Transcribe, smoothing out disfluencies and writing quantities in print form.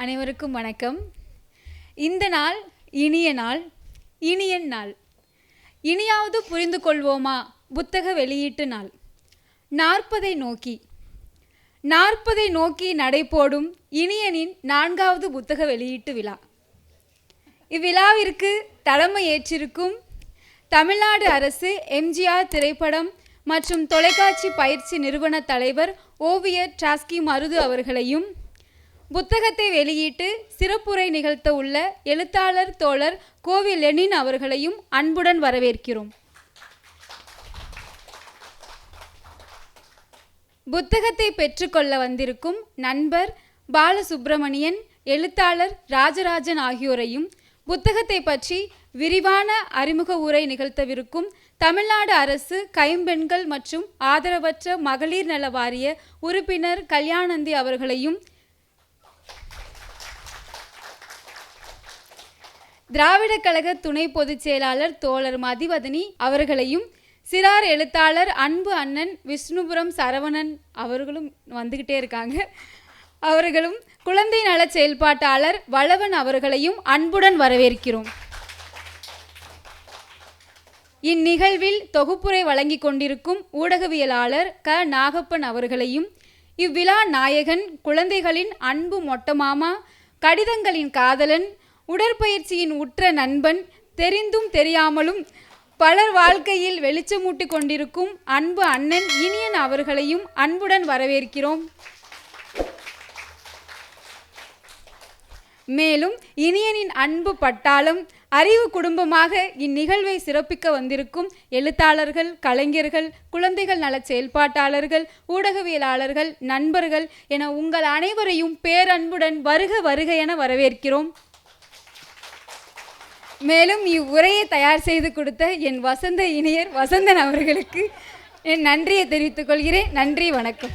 அனைவருக்கும் வணக்கம். இந்த நாள் இனிய நாள், இனிய நாள். இனியாவது புரிந்து கொள்வோமா புத்தக வெளியீட்டு நாள். 40ஐ நோக்கி நடைபோடும் இனியனின் 4வது புத்தக வெளியீட்டு விழா. இவ்விழாவிற்கு தலைமை ஏற்றிருக்கும் தமிழ்நாடு அரசு எம்ஜிஆர் திரைப்படம் மற்றும் தொலைக்காட்சி பயிற்சி நிறுவன தலைவர் ஓவியர் டாஸ்கி மருது அவர்களையும், புத்தகத்தை வெளியிட்டு சிறப்புரை நிகழ்த்த உள்ள எழுத்தாளர் தோழர் கோவி லெனின் அவர்களையும் அன்புடன் வரவேற்கிறோம். புத்தகத்தை பெற்றுக்கொள்ள வந்திருக்கும் நண்பர் பாலசுப்ரமணியன், எழுத்தாளர் ராஜராஜன் ஆகியோரையும், புத்தகத்தை பற்றி விரிவான அறிமுக உரை நிகழ்த்தவிருக்கும் தமிழ்நாடு அரசு கைம்பெண்கள் மற்றும் ஆதரவற்ற மகளிர் நல வாரிய உறுப்பினர் கல்யாணந்தி அவர்களையும், திராவிட கழக துணை பொதுச் செயலாளர் தோழர் மதிவதனி அவர்களையும், சிறார் எழுத்தாளர் அன்பு அண்ணன் விஷ்ணுபுரம் சரவணன் அவர்களும் வந்துகிட்டே இருக்காங்க, அவர்களும் குழந்தை நல செயல்பாட்டாளர் வளவன் அவர்களையும் அன்புடன் வரவேற்கிறோம். இந்நிகழ்வில் தொகுப்புரை வழங்கி கொண்டிருக்கும் ஊடகவியலாளர் க நாகப்பன் அவர்களையும், இவ்விழா நாயகன், குழந்தைகளின் அன்பு மொட்டமாமா, கடிதங்களின் காதலன், உடற்பயிற்சியின் உற்ற நண்பன், தெரிந்தும் தெரியாமலும் பலர் வாழ்க்கையில் வெளிச்சமூட்டி கொண்டிருக்கும் அன்பு அண்ணன் இனியன் அவர்களையும் அன்புடன் வரவேற்கிறோம். மேலும் இனியனின் அன்பு பட்டாளம், அறிவு குடும்பமாக இந்நிகழ்வை சிறப்பிக்க வந்திருக்கும் எழுத்தாளர்கள், கலைஞர்கள், குழந்தைகள் நல செயல்பாட்டாளர்கள், ஊடகவியலாளர்கள், நண்பர்கள் என உங்கள் அனைவரையும் பேரன்புடன் வருக வருக என வரவேற்கிறோம். மேலும் இவ்வுரையை தயார் செய்து கொடுத்த என் வசந்த இணையர் வசந்தன் அவர்களுக்கு என் நன்றியை தெரிவித்துக் கொள்கிறேன். நன்றி, வணக்கம்.